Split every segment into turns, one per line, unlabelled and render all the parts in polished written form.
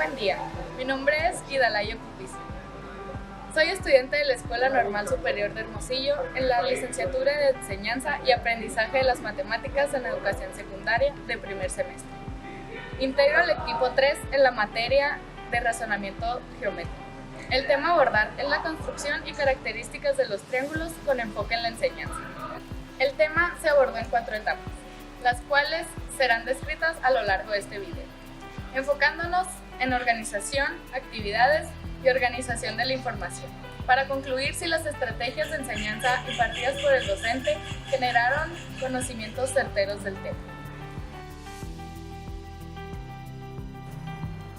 buen día. Mi nombre es Idalaya Cupicio. Soy estudiante de la Escuela Normal Superior de Hermosillo en la licenciatura de Enseñanza y Aprendizaje de las Matemáticas en Educación Secundaria de primer semestre. Integro el equipo 3 en la materia de razonamiento geométrico. El tema a abordar es la construcción y características de los triángulos con enfoque en la enseñanza. El tema se abordó en 4 etapas, las cuales serán descritas a lo largo de este video, enfocándonos en organización, actividades y organización de la información, para concluir si las estrategias de enseñanza impartidas por el docente generaron conocimientos certeros del tema.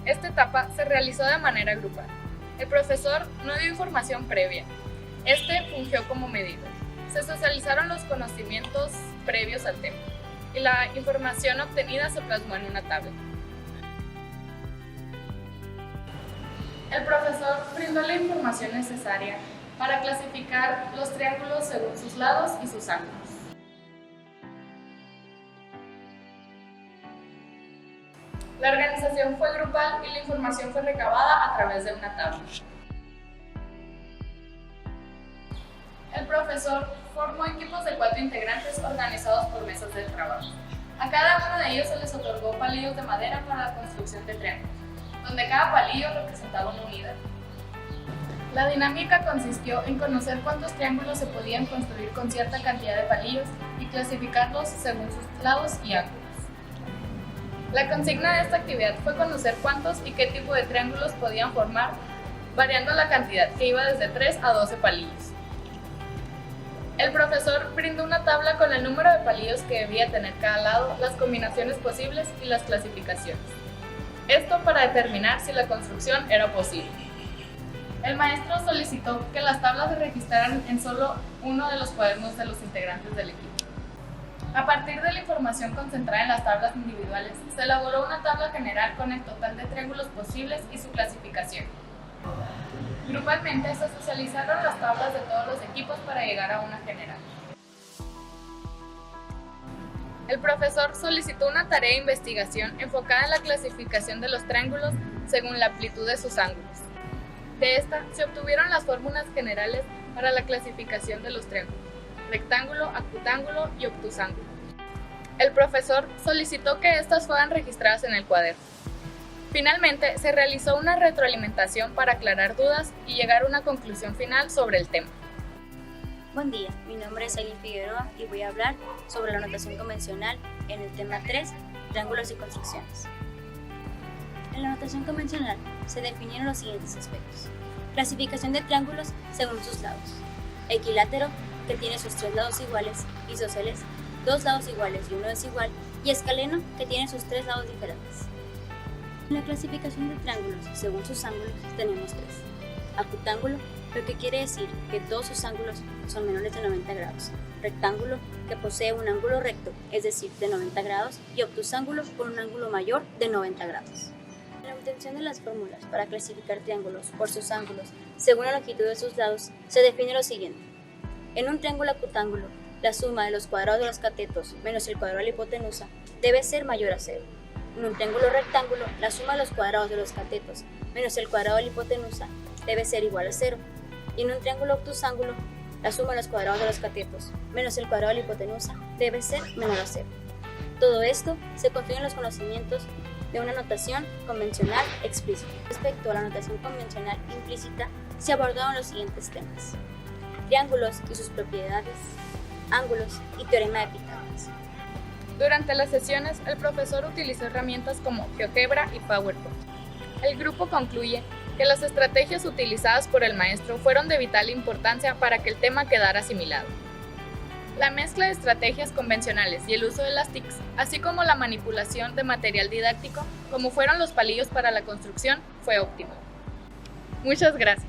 Esta etapa se realizó de manera grupal. El profesor no dio información previa. Este fungió como medidor. Se socializaron los conocimientos previos al tema y la información obtenida se plasmó en una tabla. El profesor brindó la información necesaria para clasificar los triángulos según sus lados y sus ángulos. La organización fue grupal y la información fue recabada a través de una tabla. El profesor formó equipos de 4 integrantes organizados por mesas de trabajo. A cada uno de ellos se les otorgó palillos de madera para la construcción de triángulos, donde cada palillo representaba una unidad. La dinámica consistió en conocer cuántos triángulos se podían construir con cierta cantidad de palillos y clasificarlos según sus lados y ángulos. La consigna de esta actividad fue conocer cuántos y qué tipo de triángulos podían formar, variando la cantidad que iba desde 3 a 12 palillos. El profesor brindó una tabla con el número de palillos que debía tener cada lado, las combinaciones posibles y las clasificaciones. Esto para determinar si la construcción era posible. El maestro solicitó que las tablas se registraran en solo uno de los cuadernos de los integrantes del equipo. A partir de la información concentrada en las tablas individuales, se elaboró una tabla general con el total de triángulos posibles y su clasificación. Grupalmente se socializaron las tablas de todos los equipos para llegar a una general. El profesor solicitó una tarea de investigación enfocada en la clasificación de los triángulos según la amplitud de sus ángulos. De esta se obtuvieron las fórmulas generales para la clasificación de los triángulos: rectángulo, acutángulo y obtusángulo. El profesor solicitó que estas fueran registradas en el cuaderno. Finalmente, se realizó una retroalimentación para aclarar dudas y llegar a una conclusión final sobre el tema.
Buen día, mi nombre es Aileen Figueroa y voy a hablar sobre la notación convencional en el tema 3, triángulos y construcciones. En la notación convencional se definieron los siguientes aspectos: clasificación de triángulos según sus lados, equilátero, que tiene sus 3 lados iguales, isósceles, 2 lados iguales y uno desigual, y escaleno, que tiene sus 3 lados diferentes. En la clasificación de triángulos según sus ángulos tenemos 3. Acutángulo, lo que quiere decir que todos sus ángulos son menores de 90 grados. Rectángulo, que posee un ángulo recto, es decir, de 90 grados, y obtusángulo con un ángulo mayor de 90 grados. En la obtención de las fórmulas para clasificar triángulos por sus ángulos según la longitud de sus lados, se define lo siguiente. En un triángulo acutángulo, la suma de los cuadrados de los catetos menos el cuadrado de la hipotenusa debe ser mayor a 0. En un triángulo rectángulo, la suma de los cuadrados de los catetos menos el cuadrado de la hipotenusa debe ser igual a 0. Y en un triángulo obtusángulo, la suma de los cuadrados de los catetos menos el cuadrado de la hipotenusa debe ser menor a 0. Todo esto se construye en los conocimientos de una notación convencional explícita. Respecto a la notación convencional implícita, se abordaron los siguientes temas: triángulos y sus propiedades, ángulos y teorema de Pitágoras.
Durante las sesiones, el profesor utilizó herramientas como GeoGebra y PowerPoint. El grupo concluye que las estrategias utilizadas por el maestro fueron de vital importancia para que el tema quedara asimilado. La mezcla de estrategias convencionales y el uso de las TICs, así como la manipulación de material didáctico, como fueron los palillos para la construcción, fue óptima. Muchas gracias.